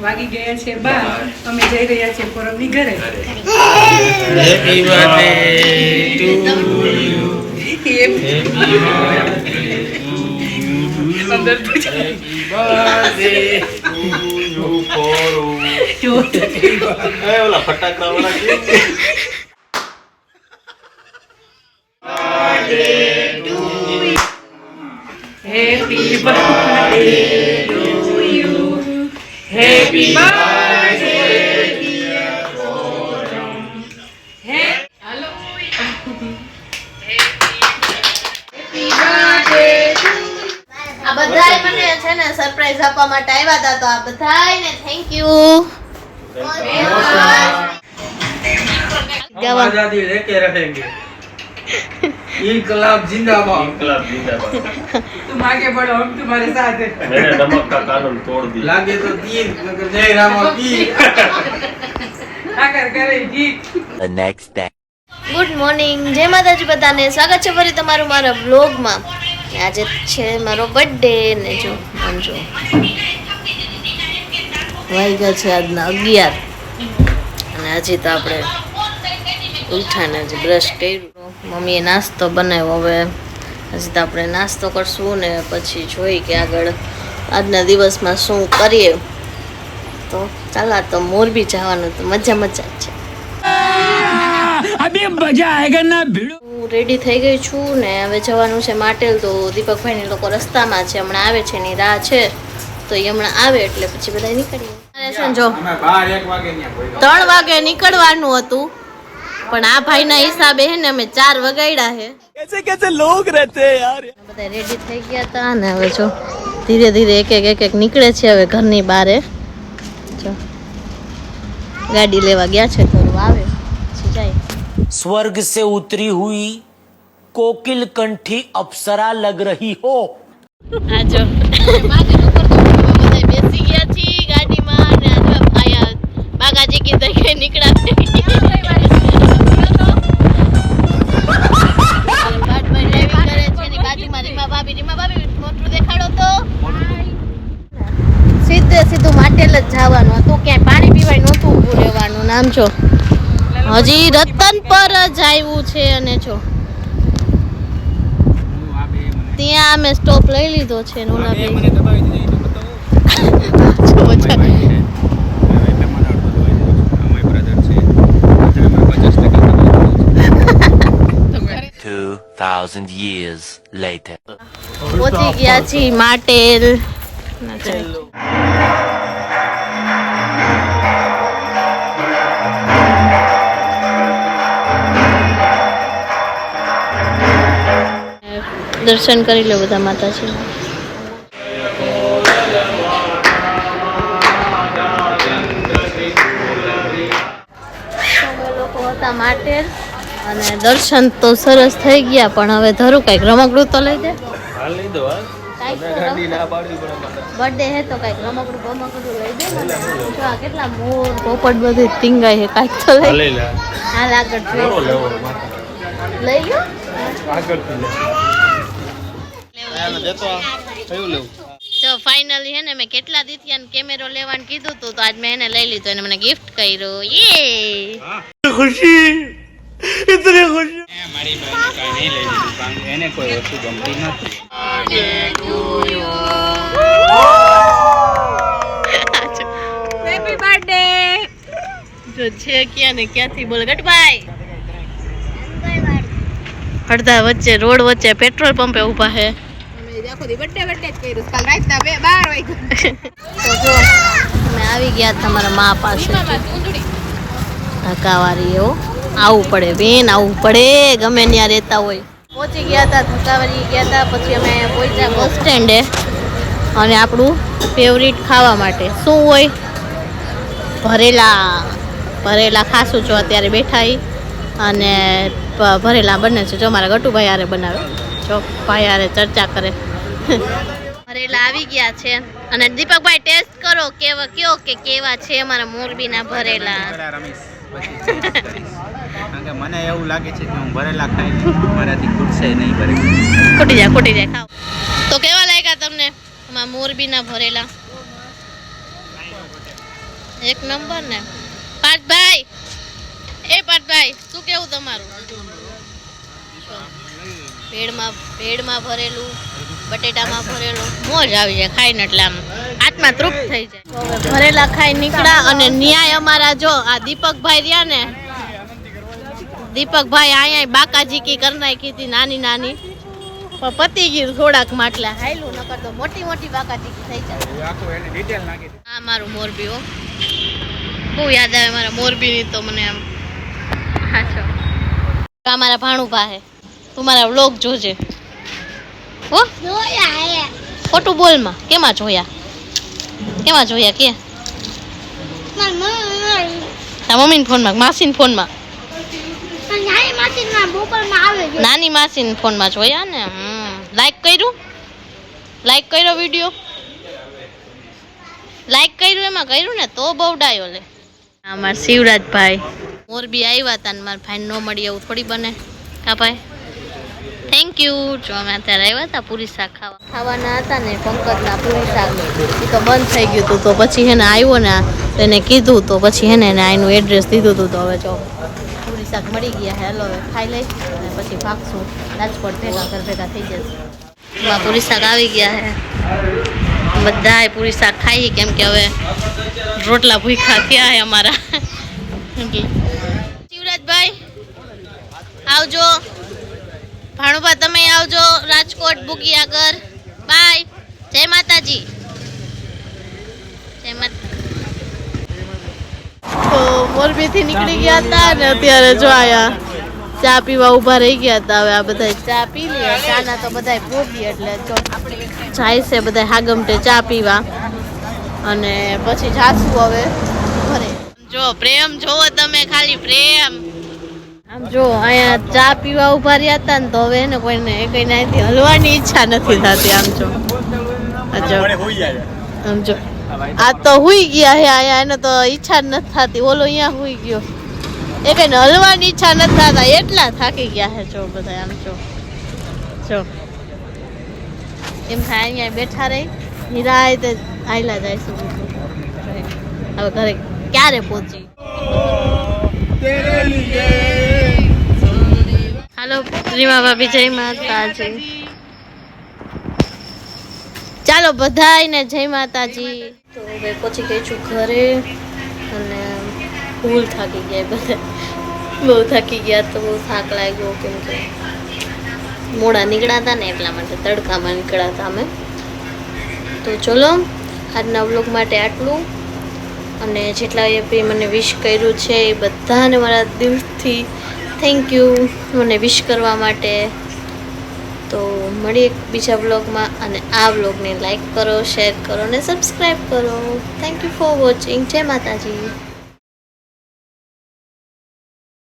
વાગી ગયા છે 12 અમે જઈ રહ્યા છીએ પરમની ઘરે હેપી બર્થડે ટુ યુ અંદર તો હેપી બર્થડે ટુ યુ પોરો એ ઓલા ફટાકડા વાળા કે Happy birthday to you. Happy birthday, dear Poram. Hello. Happy birthday to આ બધાય મને છે ને સરપ્રાઈઝ આપવા માટે આવ્યા હતા તો આ બધાયને થેન્ક યુ. हम आजादी लेके रहेंगे इनकलाब जिंदाबाद इनकलाब जिंदाबाद तुम आगे बढ़ो हम तुम्हारे साथ हैं मैंने नमक का कानून तोड़ दिया लागे तो तीन मगर जय राम की आकर करे ठीक The next day. Good morning, જય માતાજી બધાને. સ્વાગત છે ફરી તમારું મારા બ્લોગમાં. આજે છે મારો બર્થડે ને જો સમજો વાગ્યા છે આજના 11 અને હજી તો આપણે ઉઠાને જ બ્રશ કર્યું. મમ્મીએ નાસ્તો બનાવ્યો. હવે હજી તો આપણે નાસ્તો કરશું ને પછી જોઈ કે આગળ આજના દિવસમાં શું કરીએ. તો ચાલો તો મોરબી જવાનું તો મજા મજા જ છે. अभी मजा आएगा ना भिड़ो. હું રેડી થઈ ગઈ છું ને હવે જવાનું છે માટેલ. તો દીપકભાઈ લોકો રસ્તામાં છે, હમણાં આવે છે એની રાહ છે. તો એ હમણાં આવે એટલે પછી બધા નીકળીએ. જો 3 વાગે નીકળવાનું હતું પણ આ ભાઈના હિસાબે હે ને અમે 4 વગાડ્યા હે. कैसे कैसे लोग रहते हैं यार. બધા રેડી થઈ ગયા હતા ને હવે જો ધીરે ધીરે એક એક નીકળે છે હવે ઘરની બહાર. જો ગાડી લેવા ગયા છે, થોડું આવે પછી જાય. स्वर्ग से उतरी हुई कोकिल कंठी अप्सरा लग रही हो. આ જો બધા બેસી ગયા છીએ ગાડીમાં ને આ આયા બાગાજી કી તકે નીકળ્યા. સીધું માટેલ જ જવાનું હતું, ક્યાંય પાણી પીવાય નહોતું ઊભું રહેવાનું. નામ જો હજી રતન પર જ આવ્યું છે અને જો ત્યાં અમે સ્ટોપ લઈ લીધો છે. $2,000 years later. પહોંચી ગયા છીએ માટેલ. દર્શન કરી લો બધા માતાજી. લોકો હતા માટેલ અને દર્શન તો સરસ થઈ ગયા પણ હવે ધરું કઈક રમકડું તો લઈ દે. બર્થડે હે તો કઈક રમકડું બમકડું લઈ દે મને. જો આ કેટલા મોર પોપટ બધું ટીંગાય છે, કઈક તો લઈ લે. હાલ આગળ લઈ લો. તો ફાઇનલી હે ને મેં કેટલા દીથી કેમેરો લેવાનું કીધું હતું તો આજ મેં એને લઈ લીધો અને મને ગિફ્ટ કર્યો. યે खुशी इतनी खुशी. મારી બહેને કાઈ નહીં લઈ દીધું કારણ કે એને કોઈ વસ્તુ ગમતી નથી. Happy birthday. જો છે ક્યાં ને ક્યાંથી બોલ ગટભાઈ. અડધા વચ્ચે રોડ વચ્ચે પેટ્રોલ પંપે ઊભા છે. અમે આવી ગયા તમારા મા પાસે. ધક્કાવાળી એવો આવવું પડે બેન, આવવું પડે ગમે ત્યાં રહેતા હોય. પહોંચી ગયા હતા ધક્કાવાળી ગયા હતા. પછી અમે પહોંચ્યા બસ સ્ટેન્ડે અને આપણું ફેવરિટ ખાવા માટે શું હોય ભરેલા ખાસું છો. અત્યારે બેઠા અને ભરેલા બને છે. જો મારા ગટુભાઈ હારે બનાવે, જો ભાઈ હારે ચર્ચા કરે. ભરેલા આવી ગયા છે અને દીપકભાઈ ટેસ્ટ કરો કયો કે કેવા છે અમારા મોરબીના ભરેલા. કારણ કે મને એવું લાગે છે કે હું ભરેલા ખાઈને મારાથી ખૂટશે નહીં. ખૂટી જાય ખાવ. તો કેવા લાગ્યા તમને અમારા મોરબીના ભરેલા? એક નંબર ને પાર્થભાઈ, એ પાર્થભાઈ શું કેવું તમારું? ભેળમાં ભરેલું, બટેટામાં ભરેલું, મોજ આવી જાય ખાઈને, એટલે આમ આત્મા તૃપ્ત થઈ જાય. હવે ભરેલા ખાઈ નીકળ્યા અને ન્યાય અમારા જો આ દીપકભાઈ રહ્યા ને, દીપકભાઈ અહીંયા બાકાજી કી કરી નાખી હતી નાની નાની, પણ પતી ગયું થોડાક માટલા હાયલું, નકર તો મોટી મોટી બાકાજી થઈ જાય. આ મારું મોરબી હો, બહુ યાદ આવે મારા મોરબીની તો મને આમ. હાચો આ મારા ભાણુભા હે, તું મારા વ્લોગ જોજે હો. ખોટું બોલમાં, કેમાં જોયા કે તારા મમ્મીના ફોનમાં, માસીના ફોનમાં, નાની માસીના ફોનમાં જોયા ને. લાઈક કર્યો વિડીયો, લાઈક કર્યું, એમાં કર્યું ને તો બહુ ડાયો લે. અમારા શિવરાજભાઈ મોરબી આવ્યા હતા ને મારા ભાઈ ન મળી એવું થોડી બને. હા ભાઈ થેન્ક યુ. જો અમે અત્યારે આવ્યા હતા પૂરી શાક ખાવાના હતા ને, પંકજના પૂરી શાક એ તો બંધ થઈ ગયું હતું, તો પછી હેને આવ્યો ને એને કીધું, તો પછી હેને એનું એડ્રેસ દીધું હતું. તો હવે જો પૂરી શાક મળી ગયા. હેલો હવે ખાઈ લઈ અને પછી ભાગશું રાજકોટ, ઘર ભેગા થઈ જશે. પૂરી શાક આવી ગયા હે, બધાએ પૂરી શાક ખાઈ, કેમ કે હવે રોટલા ભૂખ્યા થયા હે અમારા. શિવરાજભાઈ આવજો, ભાણુભા તમે આવજો રાજકોટ બુગી આગળ. બાય, જય માતાજી. જય માતા. તો મોરબીથી નીકળી ગયા હતા ને અત્યારે જો આયા ચા પીવા ઊભા રહી ગયા હતા. હવે આ બધા ચા પી લે, ચાના તો બધા ભોગી, એટલે જો જાય છે બધા હાગમટે ચા પીવા અને પછી જાશું હવે ઘરે. જો પ્રેમ જોવો તમે, ખાલી પ્રેમ. આમ જો અહીંયા ચા પીવા ઊભા રહ્યા હતા ને, તો હવે એને કોઈને કઈ નાથી હલવાની ઈચ્છા નથી થતી. આમ જો આમ જો આ તો હુઈ ગયા હે અહીંયા, એને તો ઈચ્છા જ નથી થતી. ઓલો અહીંયા હુઈ ગયો, એ કઈ હલવાની ઈચ્છા નથી થતા, એટલા થાકી ગયા હે. જો બધા આમ જો એમ થાય અહીંયા બેઠા રહી નિરાયતે આયલા જાય છે. હવે ઘરે ક્યારે પહોંચી? હાલો રીમા ભાભી, જય માતાજી. ચાલો બધાયને જય માતાજી. તો હવે પહોંચી ગઈ છું ઘરે અને ફૂલ થાકી ગયા બધા, બહુ થાકી ગયા. તો બહુ થાક લાગ્યો, કેમ કે મોડા નીકળ્યા હતા ને એટલા માટે, તડકામાં નીકળ્યા હતા અમે. તો ચલો આજના વ્લોગ માટે આટલું, અને જેટલાએ બી મને વિશ કર્યું છે એ બધાને મારા દિલથી થેન્ક યુ મને વિશ કરવા માટે. તો મળીએ બીજા વ્લોગમાં, અને આ વ્લોગને લાઈક કરો, શેર કરો અને સબસ્ક્રાઈબ કરો. Thank you for watching. જય માતાજી.